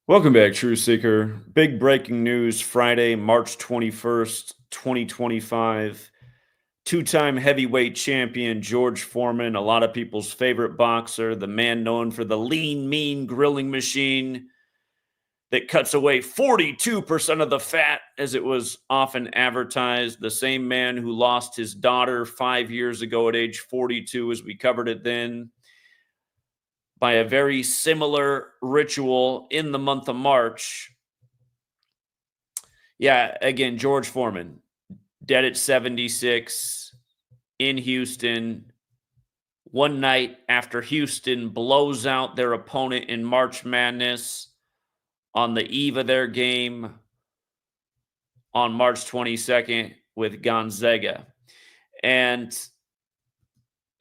Welcome back, True Seeker. Big breaking news Friday, March 21st, 2025. Two-time heavyweight champion George Foreman, a lot of people's favorite boxer, the man known for the lean, mean grilling machine that cuts away 42% of the fat, as it was often advertised. The same man who lost his daughter 5 years ago at age 42, as we covered it then, by a very similar ritual in the month of March. Yeah, again, George Foreman, dead at 76 in Houston, one night after Houston blows out their opponent in March Madness on the eve of their game on March 22nd with Gonzaga. And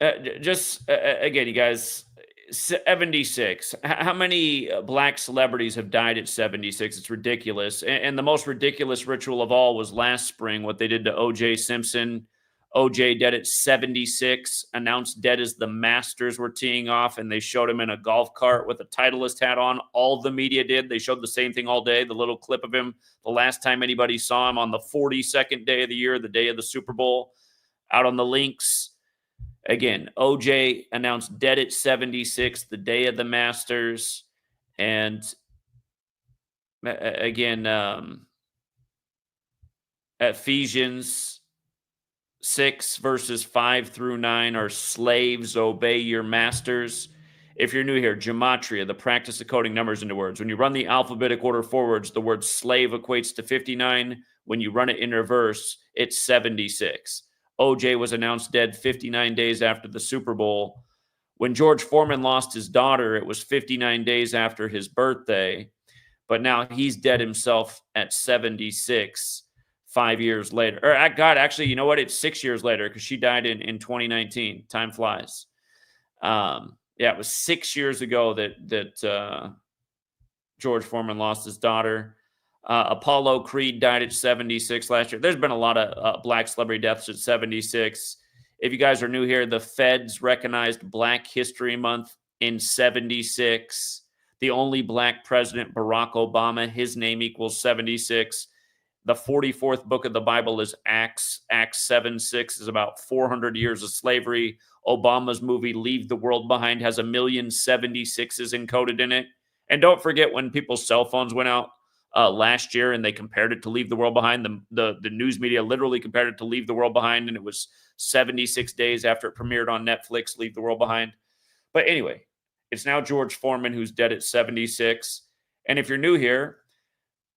again, you guys, 76. How many black celebrities have died at 76? It's ridiculous. And the most ridiculous ritual of all was last spring, what they did to O.J. Simpson. O.J. dead at 76, announced dead as the Masters were teeing off, and they showed him in a golf cart with a Titleist hat on. All the media did. They showed the same thing all day, the little clip of him the last time anybody saw him on the 42nd day of the year, the day of the Super Bowl, out on the links. Again, OJ announced dead at 76, the day of the Masters. And again, Ephesians 6 verses 5 through 9 are slaves, obey your masters. If you're new here, Gematria, the practice of coding numbers into words. When you run the alphabetic order forwards, the word slave equates to 59. When you run it in reverse, it's 76. OJ was announced dead 59 days after the Super Bowl. When George Foreman lost his daughter, it was 59 days after his birthday. But now he's dead himself at 76, 5 years later. Or, God, actually, you know what? It's 6 years later because she died in 2019. Time flies. Yeah, it was 6 years ago that George Foreman lost his daughter. Apollo Creed died at 76 last year. There's been a lot of black celebrity deaths at 76. If you guys are new here, the feds recognized Black History Month in 76. The only black president, Barack Obama, his name equals 76. The 44th book of the Bible is Acts. Acts 7:6 is about 400 years of slavery. Obama's movie Leave the World Behind has 1,076,000 encoded in it. And don't forget when people's cell phones went out last year and they compared it to Leave the World Behind. The news media literally compared it to Leave the World Behind, and it was 76 days after it premiered on Netflix, Leave the World Behind. But anyway, it's now George Foreman who's dead at 76. And if you're new here,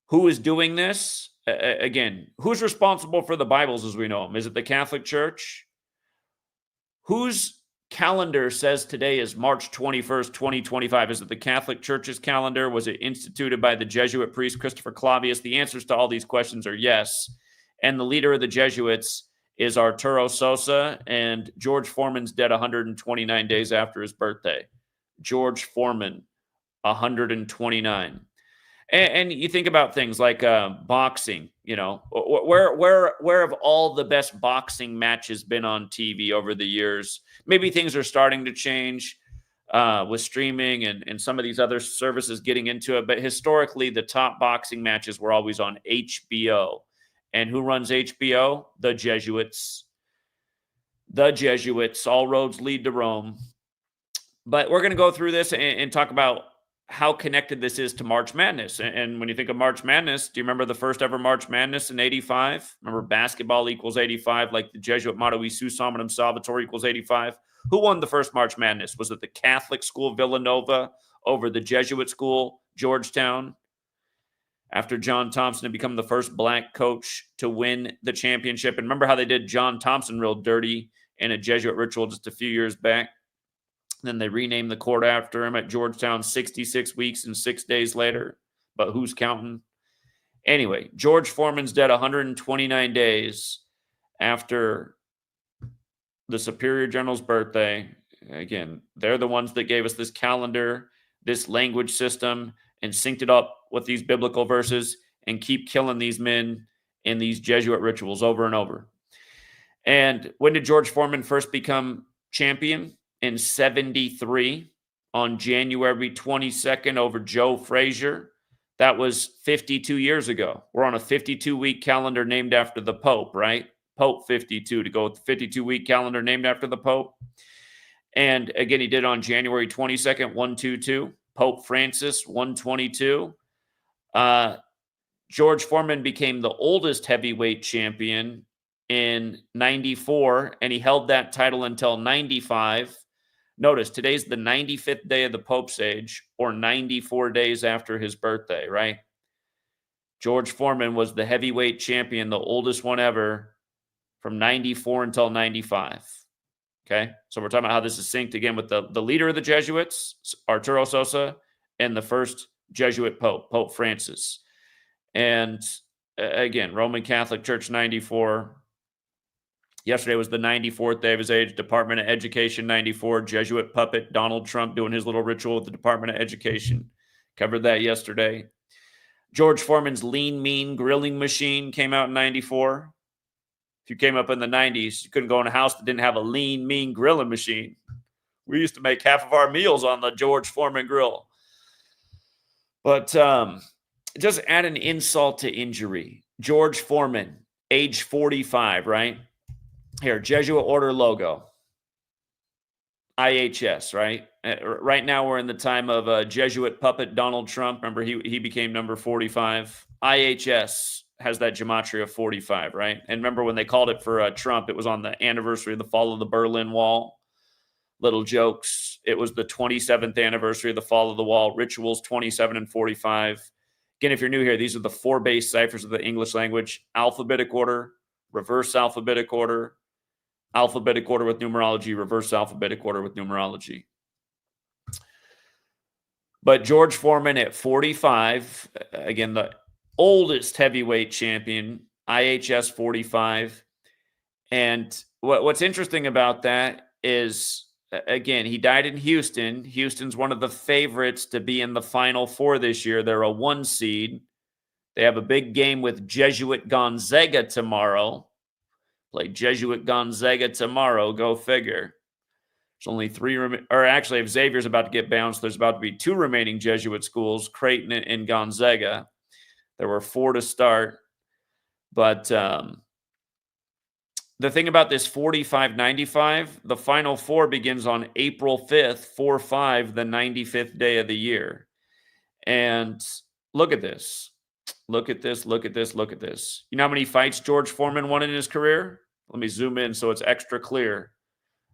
who is doing this? Again, who's responsible for the Bibles as we know them? Is it the Catholic Church? Whose calendar says today is March 21st, 2025? Is it the Catholic Church's calendar? Was it instituted by the Jesuit priest Christopher Clavius? The answers to all these questions are yes. And the leader of the Jesuits is Arturo Sosa, and George Foreman's dead 129 days after his birthday. George Foreman, 129. And you think about things like boxing, you know, where have all the best boxing matches been on TV over the years? Maybe things are starting to change with streaming and some of these other services getting into it. But historically, the top boxing matches were always on HBO. And who runs HBO? The Jesuits. The Jesuits. All roads lead to Rome. But we're going to go through this and talk about how connected this is to March Madness. And when you think of March Madness, do you remember the first ever March Madness in 85? Remember basketball equals 85, like the Jesuit motto, "Vi sus hominum salvator" equals 85. Who won the first March Madness? Was it the Catholic school Villanova over the Jesuit school Georgetown? After John Thompson had become the first black coach to win the championship. And remember how they did John Thompson real dirty in a Jesuit ritual just a few years back? Then they renamed the court after him at Georgetown 66 weeks and 6 days later. But who's counting? Anyway, George Foreman's dead 129 days after the Superior General's birthday. Again, they're the ones that gave us this calendar, this language system, and synced it up with these biblical verses and keep killing these men in these Jesuit rituals over and over. And when did George Foreman first become champion? In 73 on January 22nd over Joe Frazier. That was 52 years ago. We're on a 52-week calendar named after the Pope, right? Pope 52 to go with the 52-week calendar named after the Pope. And again, he did it on January 22nd, 122. Pope Francis, 122. George Foreman became the oldest heavyweight champion in 94, and he held that title until 95. Notice, today's the 95th day of the Pope's age, or 94 days after his birthday, right? George Foreman was the heavyweight champion, the oldest one ever, from 94 until 95. Okay, so we're talking about how this is synced again with the leader of the Jesuits, Arturo Sosa, and the first Jesuit Pope, Pope Francis. And again, Roman Catholic Church 94. Yesterday was the 94th day of his age. Department of Education 94. Jesuit puppet Donald Trump doing his little ritual with the Department of Education. Covered that yesterday. George Foreman's Lean Mean grilling machine came out in 94. If you came up in the 90s, you couldn't go in a house that didn't have a Lean Mean grilling machine. We used to make half of our meals on the George Foreman grill. But just add an insult to injury. George Foreman, age 45, right? Here, Jesuit Order logo. IHS, right? Right now we're in the time of Jesuit puppet Donald Trump. Remember, he became number 45. IHS has that Gematria 45, right? And remember when they called it for Trump, it was on the anniversary of the fall of the Berlin Wall. Little jokes. It was the 27th anniversary of the fall of the wall. Rituals 27 and 45. Again, if you're new here, these are the 4 base ciphers of the English language: alphabetic order, reverse alphabetic order with numerology, reverse alphabetic order with numerology. But George Foreman at 45, again, the oldest heavyweight champion, IHS 45. And what's interesting about that is, again, he died in Houston. Houston's one of the favorites to be in the Final Four this year. They're a 1 seed. They have a big game with Jesuit Gonzaga tomorrow. Play Jesuit Gonzaga tomorrow. Go figure. There's only 3, or actually, if Xavier's about to get bounced, there's about to be 2 remaining Jesuit schools, Creighton and Gonzaga. There were 4 to start. But the thing about this 45-95, the Final Four begins on April 5th, 4-5, the 95th day of the year. And look at this. Look at this, look at this, look at this. You know how many fights George Foreman won in his career? Let me zoom in so it's extra clear.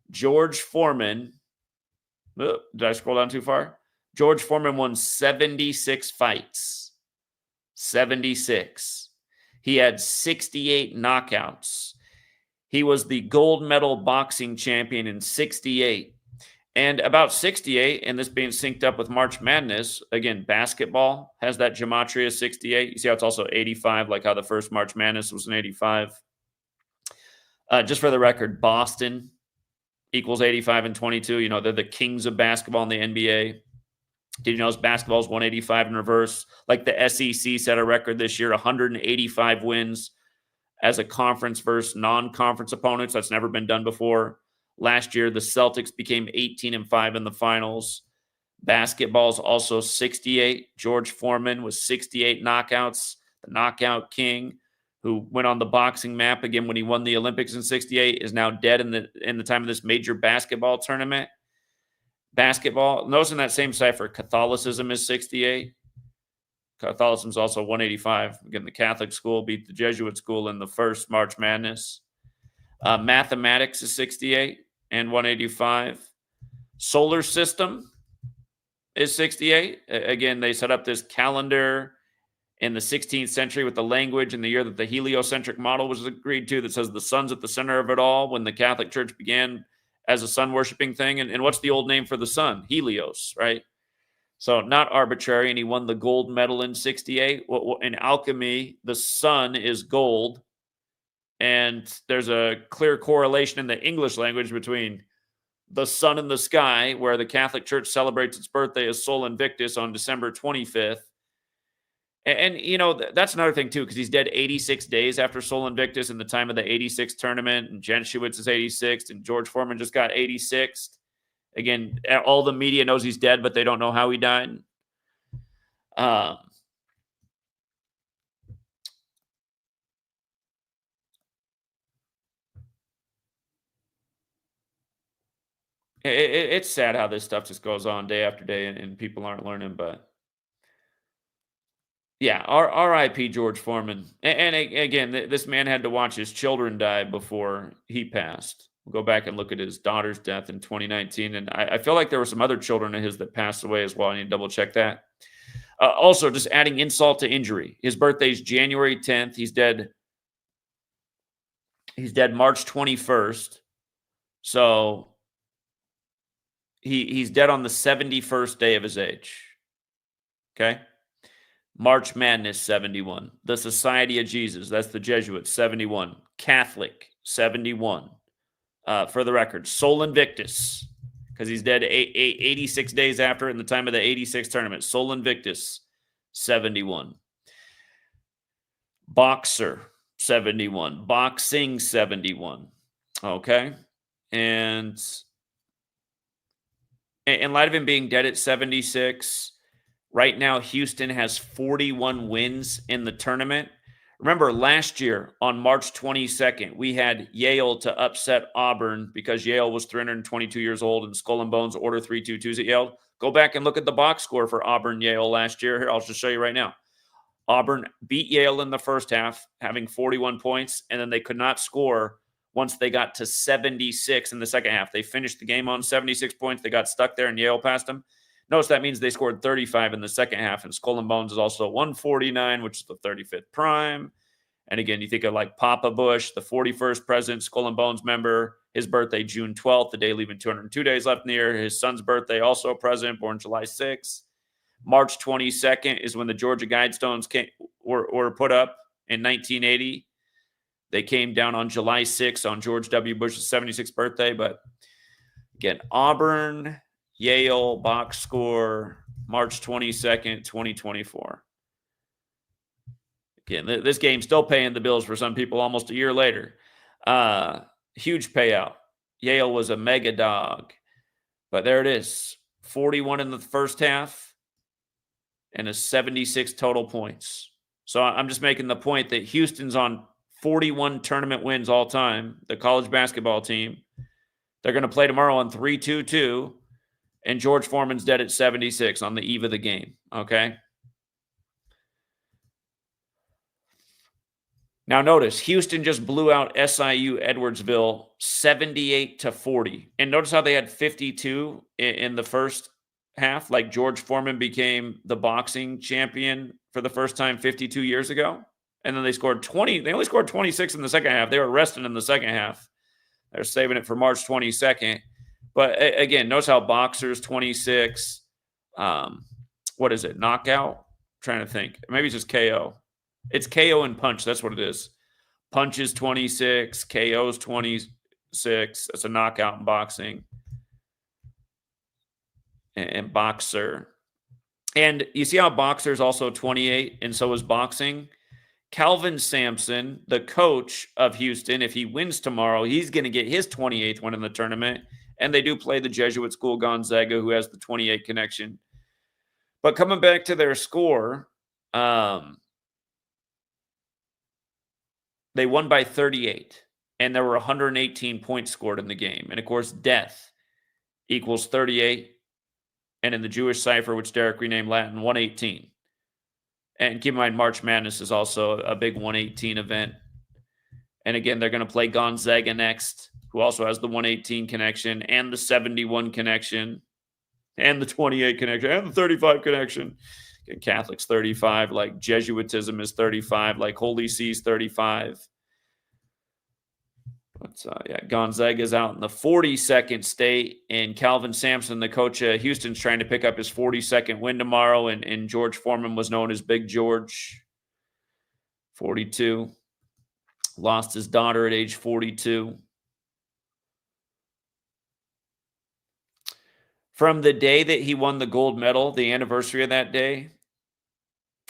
George Foreman, did I scroll down too far? George Foreman won 76 fights. 76. He had 68 knockouts. He was the gold medal boxing champion in 68. And about 68, and this being synced up with March Madness, again, basketball has that Gematria 68. You see how it's also 85, like how the first March Madness was an 85. Just for the record, Boston equals 85 and 22. You know, they're the kings of basketball in the NBA. Did you know basketball is 185 in reverse? Like the SEC set a record this year, 185 wins as a conference versus non-conference opponents. That's never been done before. Last year, the Celtics became 18-5 in the finals. Basketball is also 68. George Foreman was 68 knockouts, the knockout king, who went on the boxing map again when he won the Olympics in 68, is now dead in the time of this major basketball tournament. Basketball, notice in that same cipher, Catholicism is 68. Catholicism is also 185. Again, the Catholic school beat the Jesuit school in the first March Madness. Mathematics is 68 and 185. Solar system is 68. Again, they set up this calendar in the 16th century with the language in the year that the heliocentric model was agreed to that says the sun's at the center of it all when the Catholic Church began as a sun-worshiping thing. And what's the old name for the sun? Helios, right? So not arbitrary, and he won the gold medal in 68. In alchemy, the sun is gold, and there's a clear correlation in the English language between the sun and the sky, where the Catholic Church celebrates its birthday as Sol Invictus on December 25th. And you know, that's another thing, too, because he's dead 86 days after Sol Invictus in the time of the 86 tournament, and Jenshewitz is 86th, and George Foreman just got 86th. Again, all the media knows he's dead, but they don't know how he died. It's sad how this stuff just goes on day after day and people aren't learning, but yeah, R.I.P. George Foreman. Again, this man had to watch his children die before he passed. We'll go back and look at his daughter's death in 2019, and I feel like there were some other children of his that passed away as well. I need to double check that. Also, just adding insult to injury. His birthday's January 10th. He's dead. He's dead March 21st. So he's dead on the 71st day of his age. Okay. March Madness, 71. The Society of Jesus, that's the Jesuits, 71. Catholic, 71. For the record, Sol Invictus, because he's dead 86 days after in the time of the 86 tournament. Sol Invictus, 71. Boxer, 71. Boxing, 71. Okay. And in light of him being dead at 76, right now, Houston has 41 wins in the tournament. Remember, last year on March 22nd, we had Yale to upset Auburn because Yale was 322 years old and Skull and Bones order 3-2-2s at Yale. Go back and look at the box score for Auburn-Yale last year. Here, I'll just show you right now. Auburn beat Yale in the first half, having 41 points, and then they could not score once they got to 76 in the second half. They finished the game on 76 points. They got stuck there, and Yale passed them. Notice that means they scored 35 in the second half, and Skull and Bones is also 149, which is the 35th prime. And again, you think of like Papa Bush, the 41st president, Skull and Bones member, his birthday, June 12th, the day leaving 202 days left in the year. His son's birthday, also a president, born July 6th. March 22nd is when the Georgia Guidestones were put up in 1980. They came down on July 6th on George W. Bush's 76th birthday. But again, Auburn, Yale, box score, March 22nd, 2024. Again, this game's still paying the bills for some people almost a year later. Huge payout. Yale was a mega dog. But there it is. 41 in the first half and a 76 total points. So I'm just making the point that Houston's on 41 tournament wins all time, the college basketball team. They're going to play tomorrow on 3-2-2, and George Foreman's dead at 76 on the eve of the game, okay? Now notice, Houston just blew out SIU Edwardsville 78-40. And notice how they had 52 in the first half, like George Foreman became the boxing champion for the first time 52 years ago. And then they scored 20. They only scored 26 in the second half. They were resting in the second half. They're saving it for March 22nd. But again, notice how boxers 26. What is it? Knockout? I'm trying to think. Maybe it's just KO. It's KO and punch. That's what it is. Punch is 26. KO is 26. That's a knockout in boxing. And boxer. And you see how boxer is also 28, and so is boxing. Calvin Sampson, the coach of Houston, if he wins tomorrow, he's going to get his 28th win in the tournament. And they do play the Jesuit school Gonzaga, who has the 28 connection. But coming back to their score, they won by 38, and there were 118 points scored in the game. And, of course, death equals 38. And in the Jewish cipher, which Derek renamed Latin, 118. And keep in mind, March Madness is also a big 118 event. And again, they're going to play Gonzaga next, who also has the 118 connection and the 71 connection and the 28 connection and the 35 connection. Again, Catholics 35, like Jesuitism is 35, like Holy See is 35. But yeah, Gonzaga's out in the 42nd state, and Calvin Sampson, the coach of Houston's trying to pick up his 42nd win tomorrow, and George Foreman was known as Big George, 42. Lost his daughter at age 42. From the day that he won the gold medal, the anniversary of that day,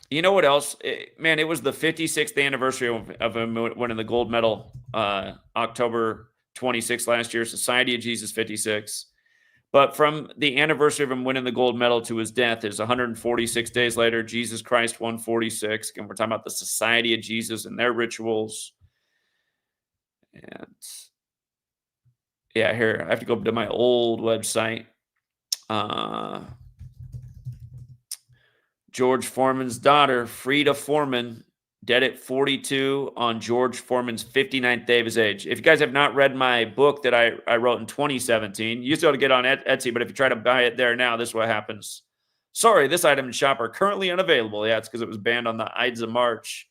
you know what else? Man, it was the 56th anniversary of him winning the gold medal, October 26th last year, Society of Jesus 56. But from the anniversary of him winning the gold medal to his death is 146 days later, Jesus Christ 146. And we're talking about the Society of Jesus and their rituals. And Yeah, here, I have to go to my old website. George Foreman's daughter, Frida Foreman, dead at 42 on George Foreman's 59th day of his age. If you guys have not read my book that I wrote in 2017, you still have to get on Etsy, but if you try to buy it there now, this is what happens. Sorry, this item and shop are currently unavailable. Yeah, it's because it was banned on the Ides of March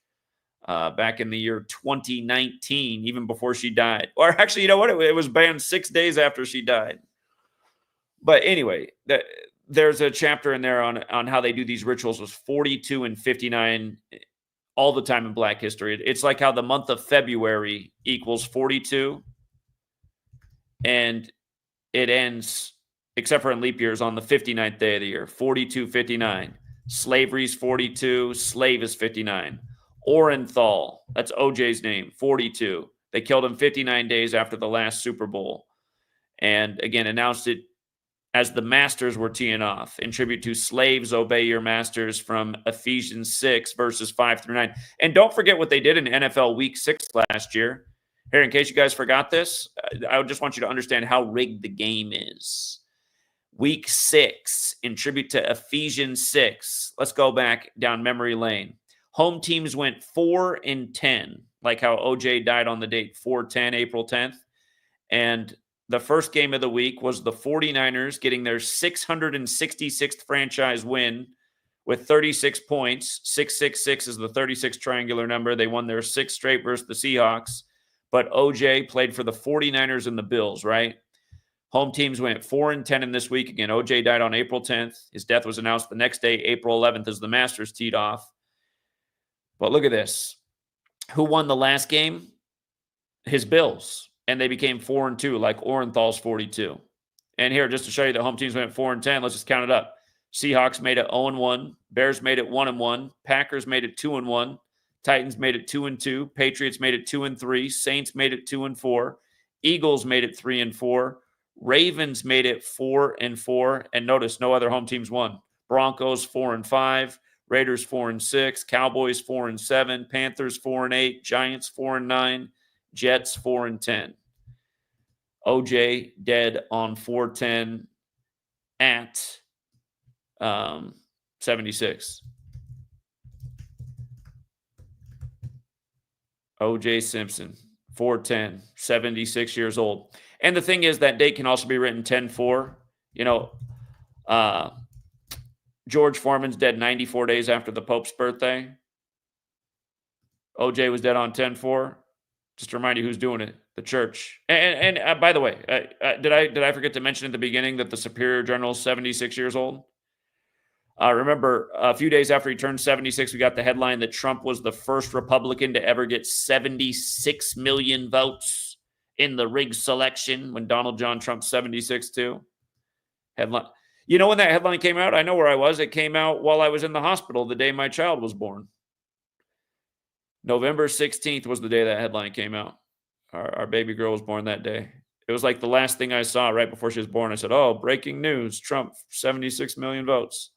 back in the year 2019, even before she died. Or actually, you know what? It was banned 6 days after she died. But anyway, there's a chapter in there on how they do these rituals with 42 and 59 all the time in Black history. It's like how the month of February equals 42, and it ends, except for in leap years, on the 59th day of the year, 4259. Slavery's 42, slave is 59. Orenthal, that's OJ's name, 42. They killed him 59 days after the last Super Bowl. And again, announced it as the masters were teeing off, in tribute to slaves, obey your masters, from Ephesians 6, verses 5 through 9. And don't forget what they did in NFL Week 6 last year. Here, in case you guys forgot this, I just want you to understand how rigged the game is. Week 6, in tribute to Ephesians 6. Let's go back down memory lane. Home teams went 4-10, like how OJ died on the date 4/10, April 10th. And the first game of the week was the 49ers getting their 666th franchise win with 36 points. 666 is the 36 triangular number. They won their 6th straight versus the Seahawks. But OJ played for the 49ers and the Bills, right? Home teams went 4-10 in this week. Again, OJ died on April 10th. His death was announced the next day, April 11th, as the Masters teed off. But look at this. Who won the last game? His Bills. And they became 4-2, like Orenthal's 42. And here, just to show you that home teams went 4-10, let's just count it up. Seahawks made it 0-1. Bears made it 1-1. Packers made it 2-1. Titans made it 2-2. Patriots made it 2-3. Saints made it 2-4. Eagles made it 3-4. Ravens made it 4-4. And notice, no other home teams won. Broncos 4-5. Raiders 4-6. Cowboys 4-7. Panthers 4-8. Giants 4-9. Jets 4-10. OJ dead on 4/10 at 76. OJ Simpson, 4/10, 76 years old. And the thing is, that date can also be written 10/4. You know, George Foreman's dead 94 days after the Pope's birthday. OJ was dead on 10/4. Just to remind you who's doing it, the church. And by the way, did I forget to mention at the beginning that the Superior General is 76 years old? Remember, a few days after he turned 76, we got the headline that Trump was the first Republican to ever get 76 million votes in the rigged selection, when Donald John Trump's 76 too. Headline. You know when that headline came out? I know where I was. It came out while I was in the hospital the day my child was born. November 16th was the day that headline came out. Our baby girl was born that day. It was like the last thing I saw right before she was born. I said, oh, breaking news, Trump, 76 million votes.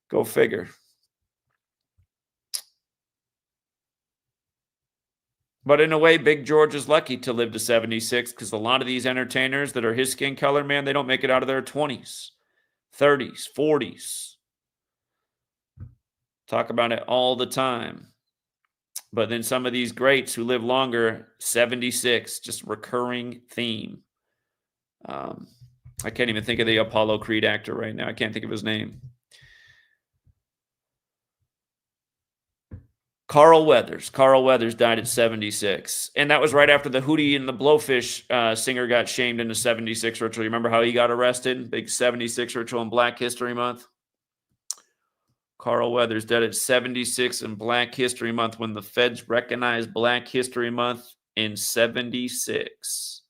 Go figure. But in a way, Big George is lucky to live to 76, because a lot of these entertainers that are his skin color, man, they don't make it out of their 20s, 30s, 40s. Talk about it all the time. But then some of these greats who live longer, 76, just recurring theme. I can't even think of the Apollo Creed actor right now. I can't think of his name. Carl Weathers. Carl Weathers died at 76. And that was right after the Hootie and the Blowfish singer got shamed in the 76 ritual. You remember how he got arrested? Big 76 ritual in Black History Month. Carl Weathers dead at 76 in Black History Month, when the feds recognized Black History Month in 76.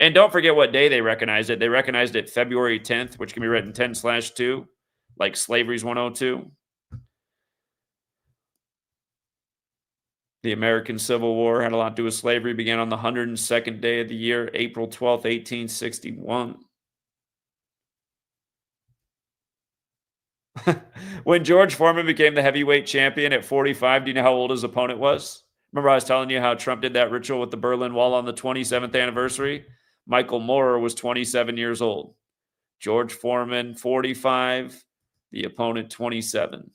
And don't forget what day they recognized it. They recognized it February 10th, which can be written 10/2, like slavery's 102. The American Civil War had a lot to do with slavery. Began on the 102nd day of the year, April 12th, 1861. When George Foreman became the heavyweight champion at 45, do you know how old his opponent was? Remember I was telling you how Trump did that ritual with the Berlin Wall on the 27th anniversary? Michael Moorer was 27 years old. George Foreman, 45. The opponent, 27.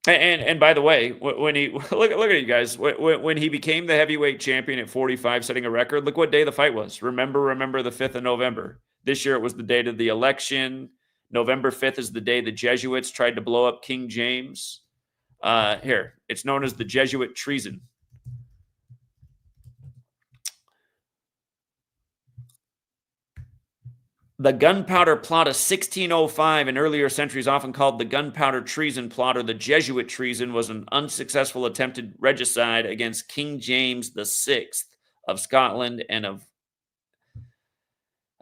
And by the way, when he look at you guys, when he became the heavyweight champion at 45, setting a record, look what day the fight was. Remember the 5th of November. This year it was the date of the election. November 5th is the day the Jesuits tried to blow up King James. Here, it's known as the Jesuit treason. The gunpowder plot of 1605 in earlier centuries, often called the gunpowder treason plot or the Jesuit treason, was an unsuccessful attempted regicide against King James VI of Scotland and of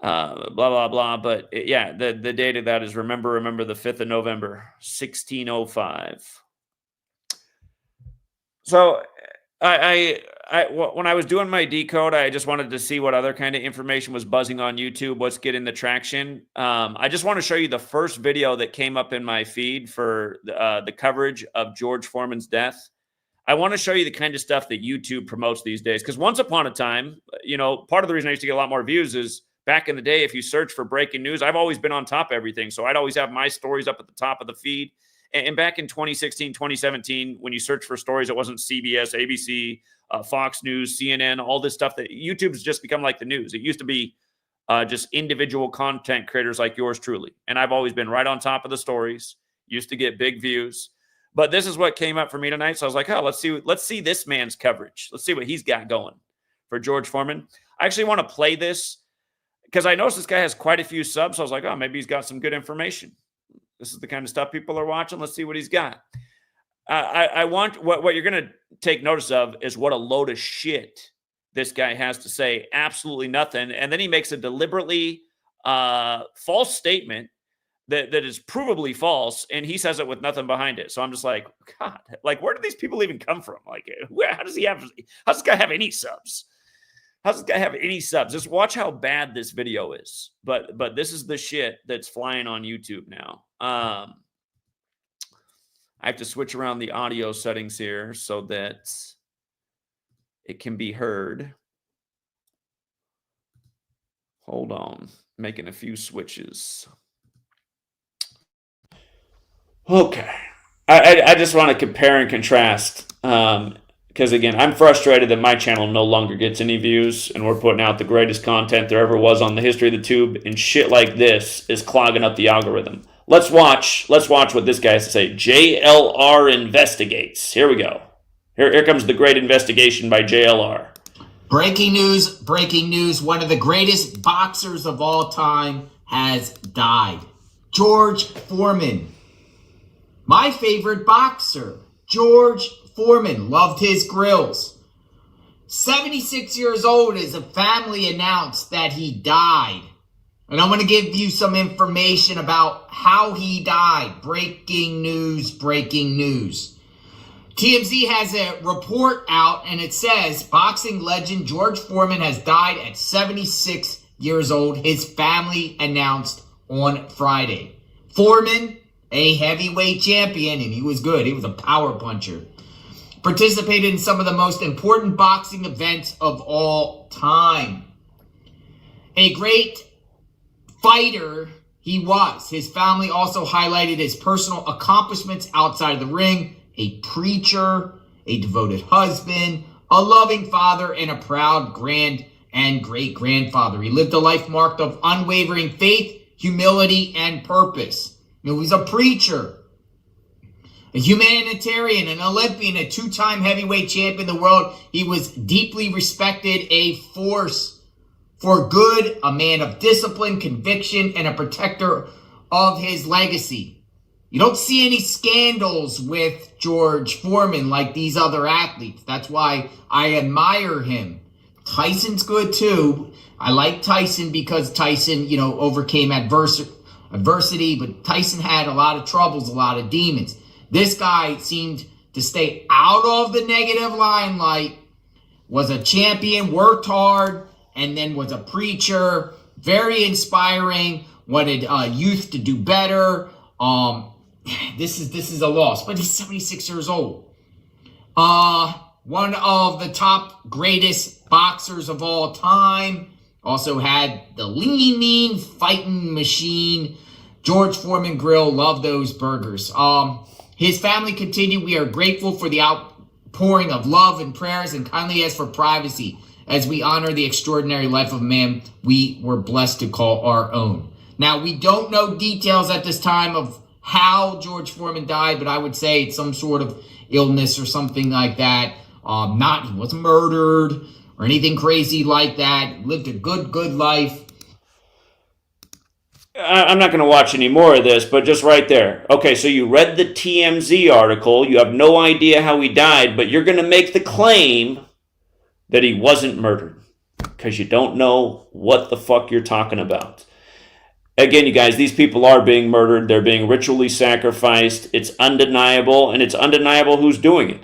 blah, blah, blah. But yeah, the date of that is remember the 5th of November, 1605. So when I was doing my decode, I just wanted to see what other kind of information was buzzing on YouTube, what's getting the traction. I just want to show you the first video that came up in my feed for the coverage of George Foreman's death. I want to show you the kind of stuff that YouTube promotes these days. Because once upon a time, part of the reason I used to get a lot more views is back in the day, if you search for breaking news, I've always been on top of everything. So I'd always have my stories up at the top of the feed. And back in 2016, 2017, when you search for stories, it wasn't CBS, ABC, Fox News, CNN, all this stuff that YouTube's just become like the news. It used to be just individual content creators like yours truly. And I've always been right on top of the stories, used to get big views. But this is what came up for me tonight. So I was like, oh, let's see this man's coverage. Let's see what he's got going for George Foreman. I actually want to play this because I noticed this guy has quite a few subs. So I was like, oh, maybe he's got some good information. This is the kind of stuff people are watching. Let's see what he's got. I want what you're going to take notice of is what a load of shit this guy has to say. Absolutely nothing. And then he makes a deliberately false statement that is provably false, and he says it with nothing behind it. So I'm just like, God, like, where do these people even come from? Like, how does this guy have any subs? How does this guy have any subs? Just watch how bad this video is. But this is the shit that's flying on YouTube now. I have to switch around the audio settings here so that it can be heard. Hold on. Making a few switches. Okay. I just want to compare and contrast. Because, again, I'm frustrated that my channel no longer gets any views, and we're putting out the greatest content there ever was on the history of the tube, and shit like this is clogging up the algorithm. Let's watch what this guy has to say. JLR investigates. Here we go. Here comes the great investigation by JLR. Breaking news. One of the greatest boxers of all time has died. George Foreman. My favorite boxer, George Foreman, loved his grills. 76 years old as a family announced that he died. And I'm going to give you some information about how he died. Breaking news. TMZ has a report out, and it says boxing legend George Foreman has died at 76 years old. His family announced on Friday. Foreman, a heavyweight champion, and he was good. He was a power puncher. Participated in some of the most important boxing events of all time. A great fighter he was. His family also highlighted his personal accomplishments outside of the ring. A preacher, a devoted husband, a loving father, and a proud grand and great-grandfather. He lived a life marked of unwavering faith, humility, and purpose. He was a preacher, a humanitarian, an Olympian, a two-time heavyweight champion of the world. He was deeply respected, a force for good, a man of discipline, conviction, and a protector of his legacy. You don't see any scandals with George Foreman like these other athletes. That's why I admire him. Tyson's good too. I like Tyson because Tyson, overcame adversity, but Tyson had a lot of troubles, a lot of demons. This guy seemed to stay out of the negative limelight, was a champion, worked hard, and then was a preacher. Very inspiring, wanted youth to do better. This is a loss, but he's 76 years old. one of the top greatest boxers of all time. Also had the lean, mean fighting machine. George Foreman Grill, love those burgers. His family continued, we are grateful for the outpouring of love and prayers and kindly ask for privacy as we honor the extraordinary life of a man we were blessed to call our own. Now, we don't know details at this time of how George Foreman died, but I would say it's some sort of illness or something like that. He wasn't murdered or anything crazy like that. Lived a good life. I'm not going to watch any more of this, but just right there. Okay, so you read the TMZ article. You have no idea how he died, but you're going to make the claim that he wasn't murdered because you don't know what the fuck you're talking about. Again, you guys, these people are being murdered. They're being ritually sacrificed. It's undeniable, and it's undeniable who's doing it.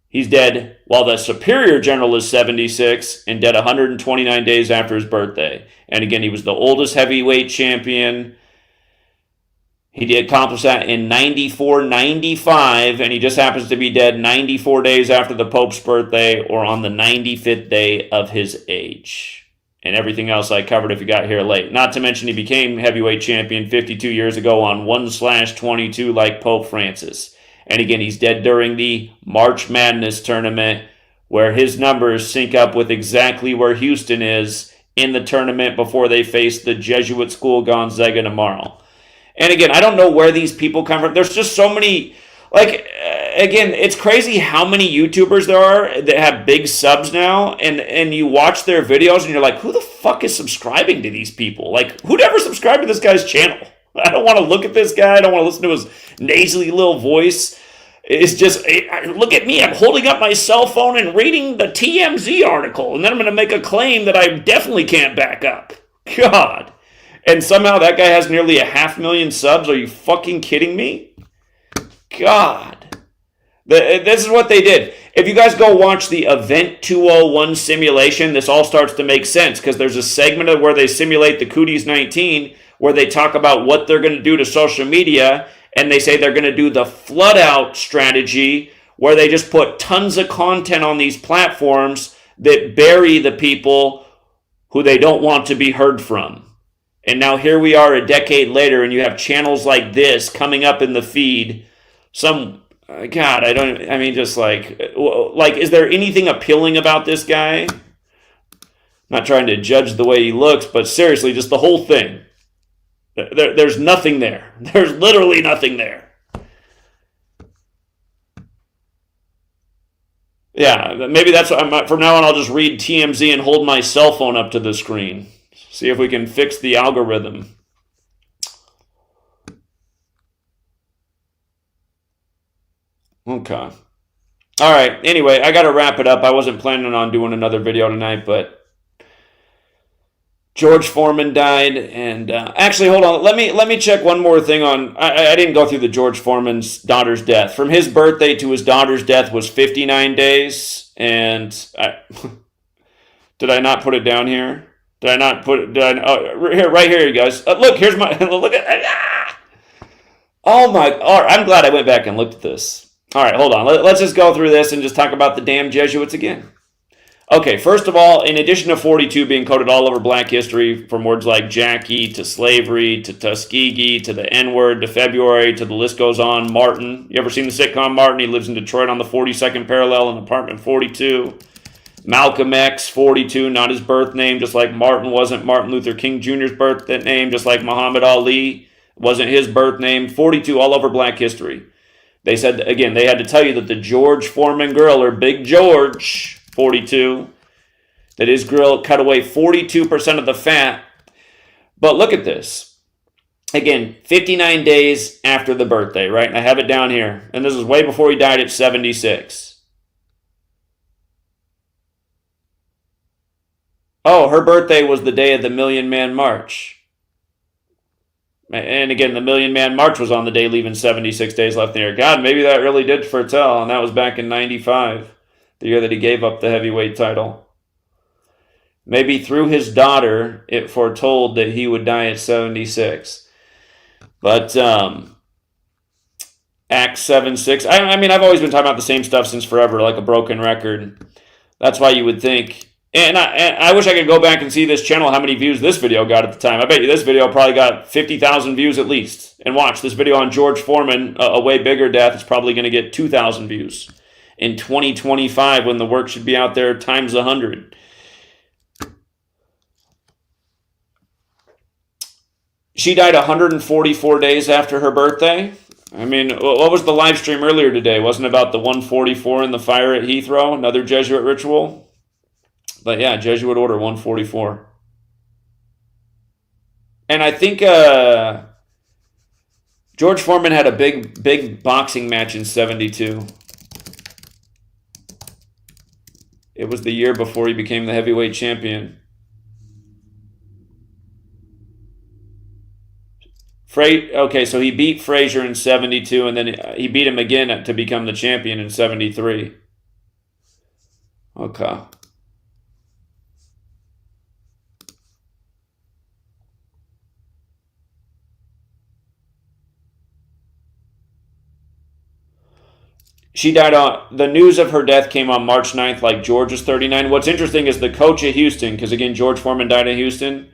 He's dead while the superior general is 76 and dead 129 days after his birthday. And again, he was the oldest heavyweight champion. He did accomplish that in 94, 95, and he just happens to be dead 94 days after the Pope's birthday or on the 95th day of his age. And everything else I covered if you got here late. Not to mention he became heavyweight champion 52 years ago on 1/22 like Pope Francis. And again, he's dead during the March Madness tournament where his numbers sync up with exactly where Houston is in the tournament before they face the Jesuit school Gonzaga tomorrow. And again, I don't know where these people come from. There's just so many, again, it's crazy how many YouTubers there are that have big subs now, and you watch their videos and you're like, who the fuck is subscribing to these people? Like, who'd ever subscribe to this guy's channel? I don't want to look at this guy. I don't want to listen to his nasally little voice. It's just, look at me. I'm holding up my cell phone and reading the TMZ article, and then I'm going to make a claim that I definitely can't back up. God. And somehow that guy has nearly 500,000 subs. Are you fucking kidding me? God. This is what they did. If you guys go watch the Event 201 simulation, this all starts to make sense because there's a segment of where they simulate the Cooties 19 where they talk about what they're going to do to social media, and they say they're going to do the flood out strategy where they just put tons of content on these platforms that bury the people who they don't want to be heard from. And now here we are a decade later, and you have channels like this coming up in the feed. Is there anything appealing about this guy? Not trying to judge the way he looks, but seriously, just the whole thing. There's nothing there. There's literally nothing there. Yeah, maybe that's what from now on I'll just read TMZ and hold my cell phone up to the screen. See if we can fix the algorithm. Okay. All right. Anyway, I got to wrap it up. I wasn't planning on doing another video tonight, but George Foreman died, and actually, hold on. Let me check one more thing on. I didn't go through the George Foreman's daughter's death. From his birthday to his daughter's death was 59 days, and did I not put it down here? Did I not put it? Right here, you guys. Look, here's my look at. Oh my! All right, I'm glad I went back and looked at this. All right, hold on. Let's just go through this and just talk about the damn Jesuits again. Okay, first of all, in addition to 42 being coded all over Black history, from words like Jackie to slavery to Tuskegee to the N-word to February to the list goes on. Martin, you ever seen the sitcom Martin? He lives in Detroit on the 42nd parallel in apartment 42. Malcolm X, 42, not his birth name, just like Martin wasn't Martin Luther King Jr.'s birth name, just like Muhammad Ali wasn't his birth name. 42 all over Black history. They said, again, they had to tell you that the George Foreman grill, or Big George, 42, that his grill cut away 42% of the fat. But look at this. Again, 59 days after the birthday, right? And I have it down here. And this is way before he died at 76. Oh, her birthday was the day of the Million Man March. And again, the Million Man March was on the day leaving 76 days left in the year. God, maybe that really did foretell. And that was back in 95. The year that he gave up the heavyweight title. Maybe through his daughter, it foretold that he would die at 76. But, Act 7-6. I mean, I've always been talking about the same stuff since forever, like a broken record. That's why you would think. And I wish I could go back and see this channel, how many views this video got at the time. I bet you this video probably got 50,000 views at least. And watch, this video on George Foreman, a way bigger death, is probably going to get 2,000 views in 2025 when the work should be out there times 100. She died 144 days after her birthday. I mean, what was the live stream earlier today? Wasn't it about the 144 in the fire at Heathrow, another Jesuit ritual? But yeah, Jesuit order 144. And I think George Foreman had a big boxing match in 72. It was the year before he became the heavyweight champion. Okay, so he beat Frazier in 72, and then he beat him again to become the champion in 73. Okay. She died on, the news of her death came on March 9th, like George was 39. What's interesting is the coach of Houston, because again, George Foreman died in Houston.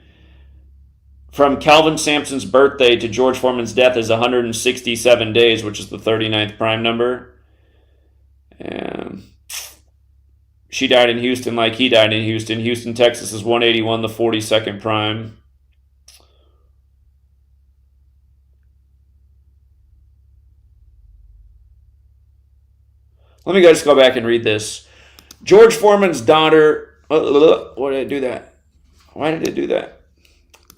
From Calvin Sampson's birthday to George Foreman's death is 167 days, which is the 39th prime number. And she died in Houston like he died in Houston. Houston, Texas is 181, the 42nd prime. Let me just go back and read this. George Foreman's daughter... Why did I do that? Why did I do that?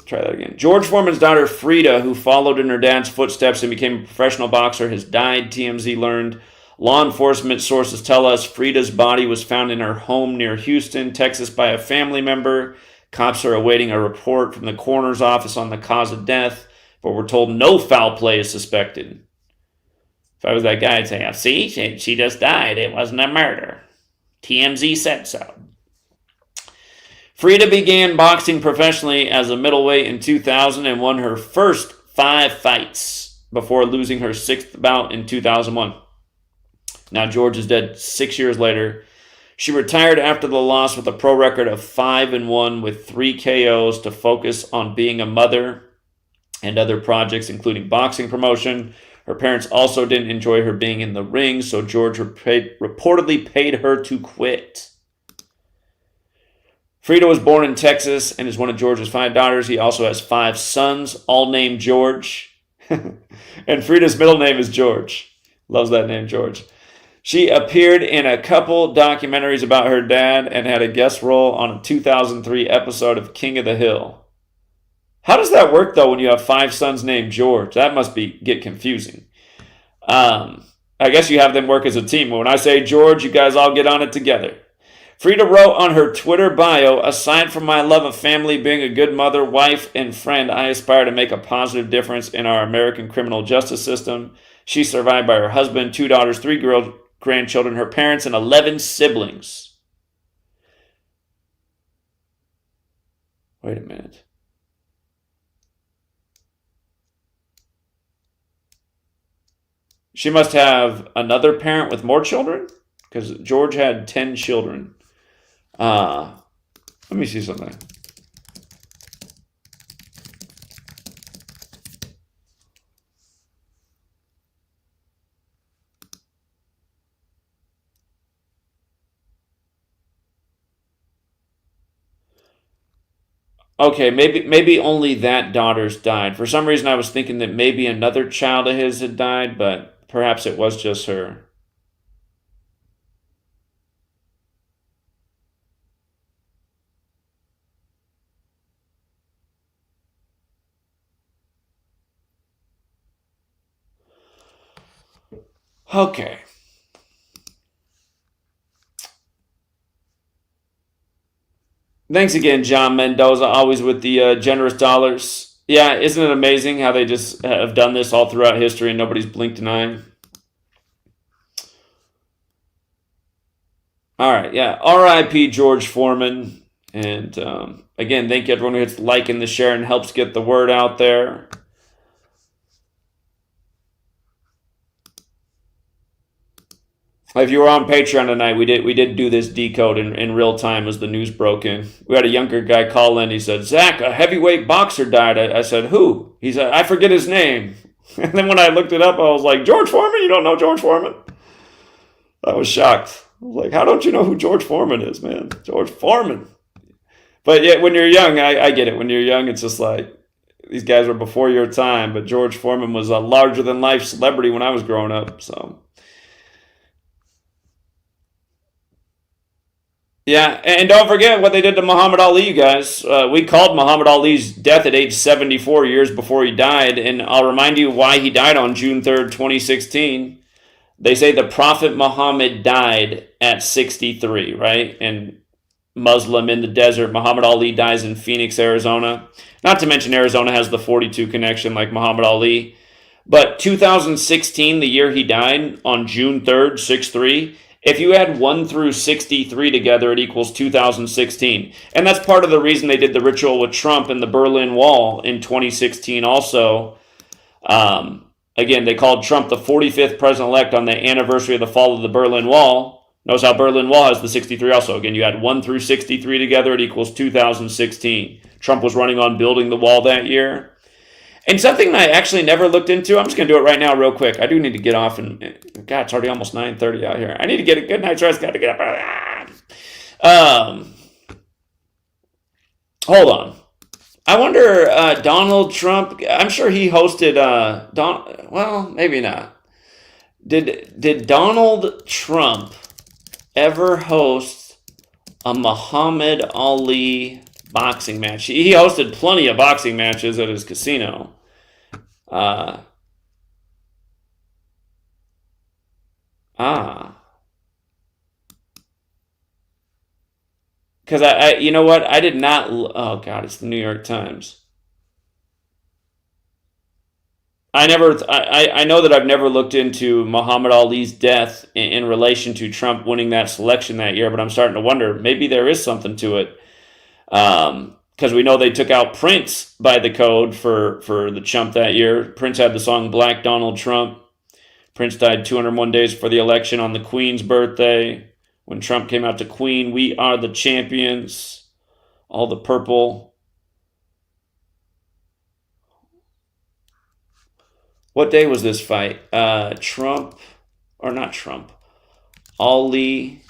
Try that again. George Foreman's daughter, Frida, who followed in her dad's footsteps and became a professional boxer, has died, TMZ learned. Law enforcement sources tell us Frida's body was found in her home near Houston, Texas, by a family member. Cops are awaiting a report from the coroner's office on the cause of death, but we're told no foul play is suspected. If I was that guy, I'd say, see, she just died. It wasn't a murder. TMZ said so. Frida began boxing professionally as a middleweight in 2000 and won her first 5 fights before losing her 6th bout in 2001. Now George is dead 6 years later. She retired after the loss with a pro record of 5-1 with 3 KOs to focus on being a mother and other projects, including boxing promotion. Her parents also didn't enjoy her being in the ring, so George reportedly paid her to quit. Frida was born in Texas and is one of George's 5 daughters. He also has 5 sons, all named George. And Frida's middle name is George. Loves that name, George. She appeared in a couple documentaries about her dad and had a guest role on a 2003 episode of King of the Hill. How does that work, though, when you have 5 sons named George? That must get confusing. I guess you have them work as a team. When I say George, you guys all get on it together. Frida wrote on her Twitter bio, aside from my love of family, being a good mother, wife, and friend, I aspire to make a positive difference in our American criminal justice system. She's survived by her husband, 2 daughters, 3 grandchildren, her parents, and 11 siblings. Wait a minute. She must have another parent with more children? Because George had 10 children. Let me see something. Okay, maybe only that daughter's died. For some reason, I was thinking that maybe another child of his had died, but perhaps it was just her. Okay. Thanks again, John Mendoza, always with the generous dollars. Yeah, isn't it amazing how they just have done this all throughout history and nobody's blinked an eye? All right, yeah. R.I.P. George Foreman. And again, thank you everyone who hits the like and the share and helps get the word out there. If you were on Patreon tonight, we did do this decode in real time as the news broke in. We had a younger guy call in. He said, "Zach, a heavyweight boxer died." I said, "Who?" He said, "I forget his name." And then when I looked it up, I was like, "George Foreman? You don't know George Foreman?" I was shocked. I was like, "How don't you know who George Foreman is, man? George Foreman." But yeah, when you're young, I get it. When you're young, it's just like, these guys were before your time. But George Foreman was a larger-than-life celebrity when I was growing up, so... Yeah, and don't forget what they did to Muhammad Ali, you guys. We called Muhammad Ali's death at age 74 years before he died, and I'll remind you why he died on June 3rd, 2016. They say the Prophet Muhammad died at 63, right? And Muslim in the desert. Muhammad Ali dies in Phoenix, Arizona. Not to mention Arizona has the 42 connection like Muhammad Ali. But 2016, the year he died, on June 3rd, 6-3, if you add 1 through 63 together, it equals 2016. And that's part of the reason they did the ritual with Trump and the Berlin Wall in 2016 also. Again, they called Trump the 45th president-elect on the anniversary of the fall of the Berlin Wall. Notice how Berlin Wall has the 63 also. Again, you add 1 through 63 together, it equals 2016. Trump was running on building the wall that year. And something I actually never looked into, I'm just going to do it right now real quick. I do need to get off, and God, it's already almost 9:30 out here. I need to get a good night's rest. Got to get up. Hold on. I wonder, Donald Trump, I'm sure he hosted, well, maybe not. Did Donald Trump ever host a Muhammad Ali boxing match? He hosted plenty of boxing matches at his casino. Because you know what? I did not. Oh God, it's the New York Times. I know that I've never looked into Muhammad Ali's death in relation to Trump winning that selection that year, but I'm starting to wonder, maybe there is something to it. Because we know they took out Prince by the code for the chump that year. Prince had the song Black Donald Trump. Prince died 201 days before the election on the Queen's birthday. When Trump came out to Queen, "We are the champions." All the purple. What day was this fight? Trump, or not Trump, Ali,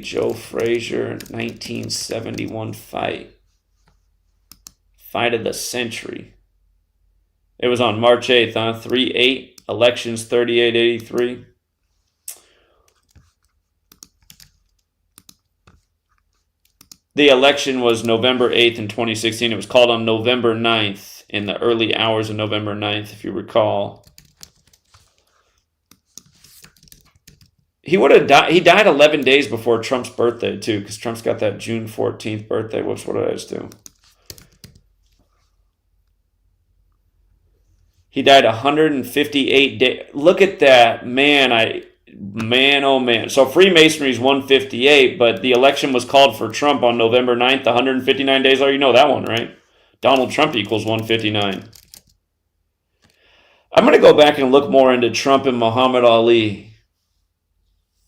Joe Frazier, 1971 fight. Fight of the century. It was on March 8th, 3-8, elections 38-83. The election was November 8th in 2016. It was called on November 9th, in the early hours of November 9th, if you recall. He would have died. He died 11 days before Trump's birthday, too, because Trump's got that June 14th birthday. Whoops, what did I just do? He died 158 days. Look at that. Man, oh man. So Freemasonry is 158, but the election was called for Trump on November 9th, 159 days. Oh, you know that one, right? Donald Trump equals 159. I'm going to go back and look more into Trump and Muhammad Ali.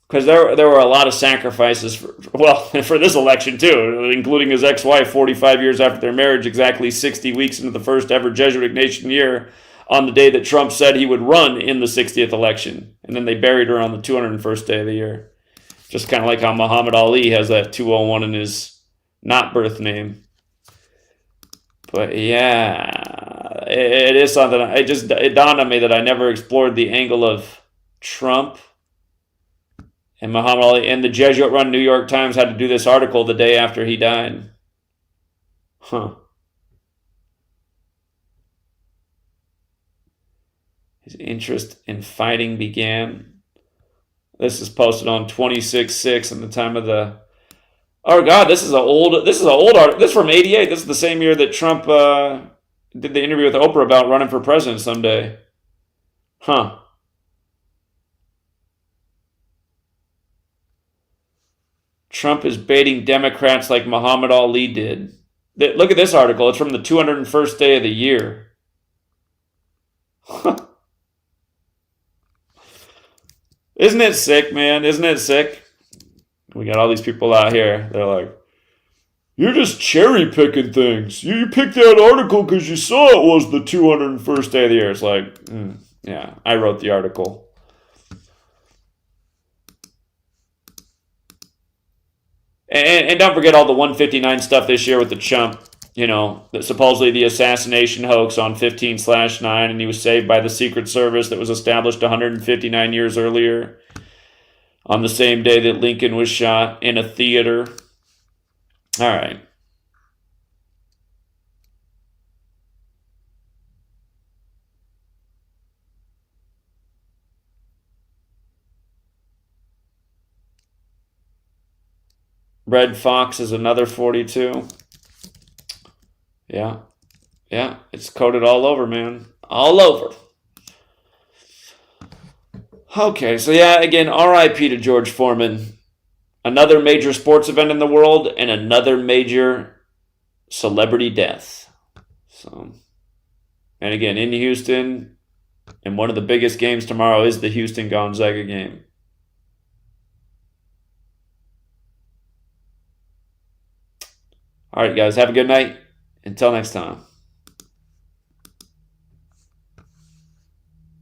Because there were a lot of sacrifices for this election too, including his ex-wife 45 years after their marriage, exactly 60 weeks into the first ever Jesuit nation year, on the day that Trump said he would run in the 60th election. And then they buried her on the 201st day of the year. Just kind of like how Muhammad Ali has that 201 in his not birth name. But yeah, it is something. It dawned on me that I never explored the angle of Trump and Muhammad Ali. And the Jesuit-run New York Times had to do this article the day after he died. His interest in fighting began. This is posted on 26/6 in the time of the... Oh God, this is an old article. This is from '88. This is the same year that Trump did the interview with Oprah about running for president someday. Trump is baiting Democrats like Muhammad Ali did. Look at this article. It's from the 201st day of the year. Isn't it sick, man? Isn't it sick? We got all these people out here. They're like, you're just cherry picking things. You picked that article because you saw it was the 201st day of the year. It's like, yeah, I wrote the article. And don't forget all the 159 stuff this year with the chump. You know, supposedly the assassination hoax on 15/9, and he was saved by the Secret Service that was established 159 years earlier on the same day that Lincoln was shot in a theater. All right. Red Fox is another 42. Yeah. Yeah. It's coded all over, man. All over. Okay. So, yeah, again, RIP to George Foreman. Another major sports event in the world and another major celebrity death. So, and again, in Houston, and one of the biggest games tomorrow is the Houston-Gonzaga game. All right, guys, have a good night. Until next time.